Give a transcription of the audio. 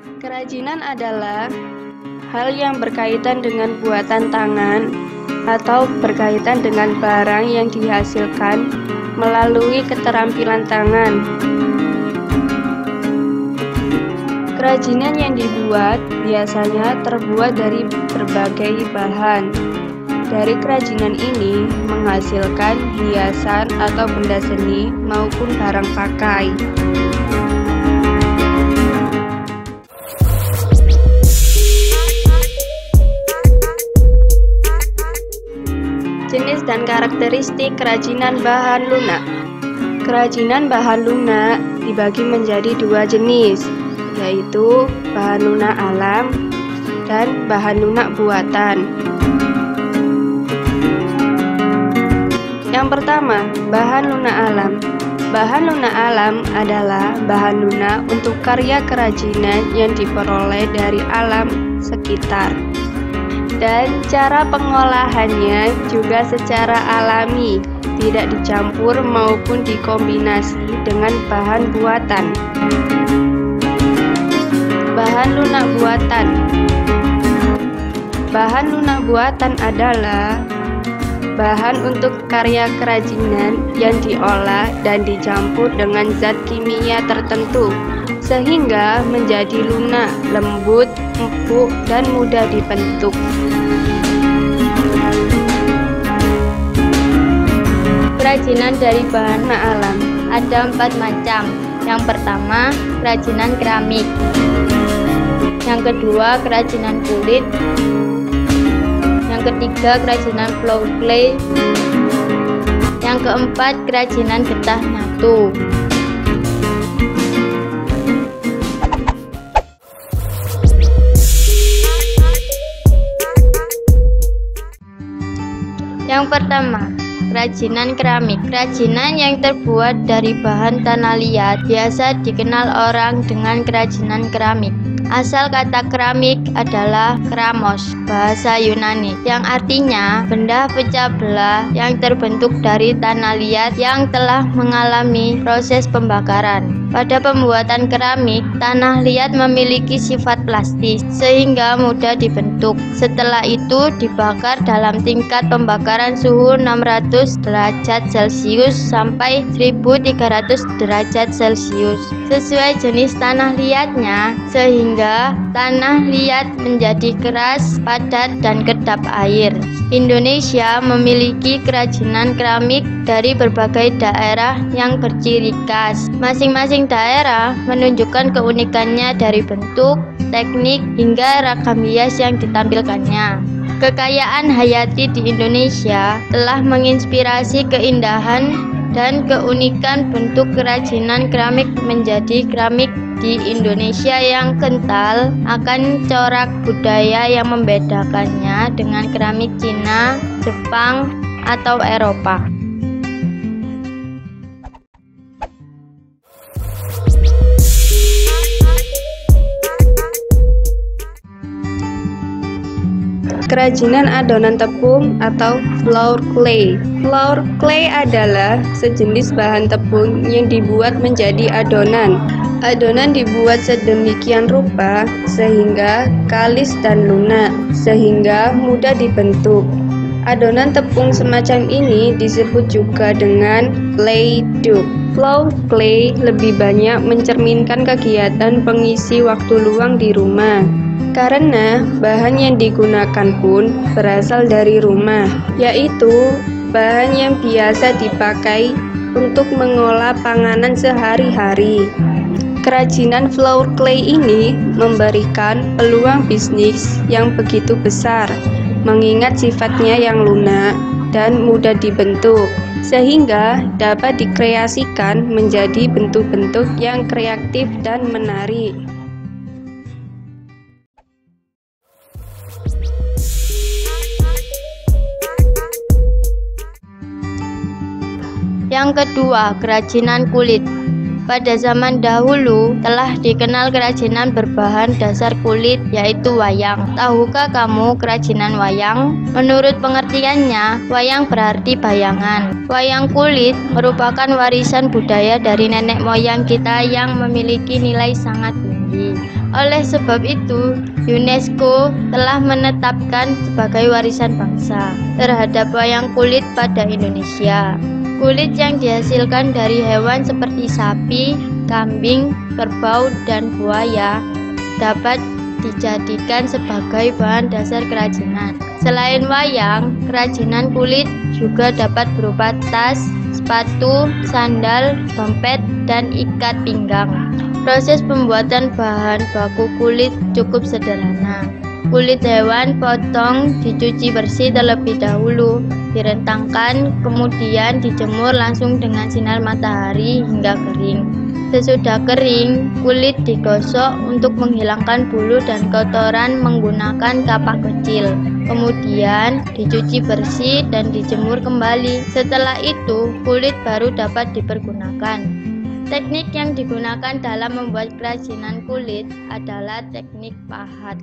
Kerajinan adalah hal yang berkaitan dengan buatan tangan atau berkaitan dengan barang yang dihasilkan melalui keterampilan tangan. Kerajinan yang dibuat biasanya terbuat dari berbagai bahan. Dari kerajinan ini menghasilkan hiasan atau benda seni maupun barang pakai. Jenis dan karakteristik kerajinan bahan lunak. Kerajinan bahan lunak dibagi menjadi dua jenis, yaitu bahan lunak alam dan bahan lunak buatan. Yang pertama, bahan lunak alam. Bahan lunak alam adalah bahan lunak untuk karya kerajinan yang diperoleh dari alam sekitar. Dan cara pengolahannya juga secara alami, tidak dicampur maupun dikombinasi dengan bahan buatan. Bahan lunak buatan. Bahan lunak buatan adalah bahan untuk karya kerajinan yang diolah dan dicampur dengan zat kimia tertentu sehingga menjadi lunak, lembut, empuk, dan mudah dibentuk. Kerajinan dari bahan alam ada 4 macam. Yang pertama, kerajinan keramik. Yang kedua, kerajinan kulit. Yang ketiga, kerajinan flour clay. Yang keempat, kerajinan getah nyatu. Yang pertama, kerajinan keramik. Kerajinan yang terbuat dari bahan tanah liat biasa dikenal orang dengan kerajinan keramik. Asal kata keramik adalah keramos, bahasa Yunani, yang artinya benda pecah belah yang terbentuk dari tanah liat yang telah mengalami proses pembakaran. Pada pembuatan keramik, tanah liat memiliki sifat plastis sehingga mudah dibentuk. Setelah itu dibakar dalam tingkat pembakaran suhu 600 derajat Celcius sampai 1300 derajat Celcius sesuai jenis tanah liatnya, sehingga tanah liat menjadi keras, padat, dan kedap air. Indonesia memiliki kerajinan keramik dari berbagai daerah yang berciri khas. Masing-masing daerah menunjukkan keunikannya dari bentuk, teknik, hingga ragam hias yang ditampilkannya. Kekayaan hayati di Indonesia telah menginspirasi keindahan dan keunikan bentuk kerajinan keramik menjadi keramik di Indonesia yang kental akan corak budaya yang membedakannya dengan keramik Cina, Jepang, atau Eropa. Kerajinan adonan tepung atau flour clay. Flour clay adalah sejenis bahan tepung yang dibuat menjadi adonan. Adonan dibuat sedemikian rupa sehingga kalis dan lunak, sehingga mudah dibentuk. Adonan tepung semacam ini disebut juga dengan clay dough. Flour clay lebih banyak mencerminkan kegiatan pengisi waktu luang di rumah, karena bahan yang digunakan pun berasal dari rumah, yaitu bahan yang biasa dipakai untuk mengolah panganan sehari-hari. Kerajinan flour clay ini memberikan peluang bisnis yang begitu besar, mengingat sifatnya yang lunak dan mudah dibentuk, sehingga dapat dikreasikan menjadi bentuk-bentuk yang kreatif dan menarik. Yang kedua, kerajinan kulit. Pada zaman dahulu telah dikenal kerajinan berbahan dasar kulit, yaitu wayang. Tahukah kamu kerajinan wayang? Menurut pengertiannya, wayang berarti bayangan. Wayang kulit merupakan warisan budaya dari nenek moyang kita yang memiliki nilai sangat tinggi. Oleh sebab itu, UNESCO telah menetapkan sebagai warisan bangsa terhadap wayang kulit pada Indonesia. Kulit yang dihasilkan dari hewan seperti sapi, kambing, kerbau, dan buaya dapat dijadikan sebagai bahan dasar kerajinan. Selain wayang, kerajinan kulit juga dapat berupa tas, sepatu, sandal, dompet, dan ikat pinggang. Proses pembuatan bahan baku kulit cukup sederhana. Kulit hewan potong, dicuci bersih terlebih dahulu, direntangkan, kemudian dijemur langsung dengan sinar matahari hingga kering. Sesudah kering, kulit digosok untuk menghilangkan bulu dan kotoran menggunakan kapak kecil. Kemudian dicuci bersih dan dijemur kembali. Setelah itu, kulit baru dapat dipergunakan. Teknik yang digunakan dalam membuat kerajinan kulit adalah teknik pahat.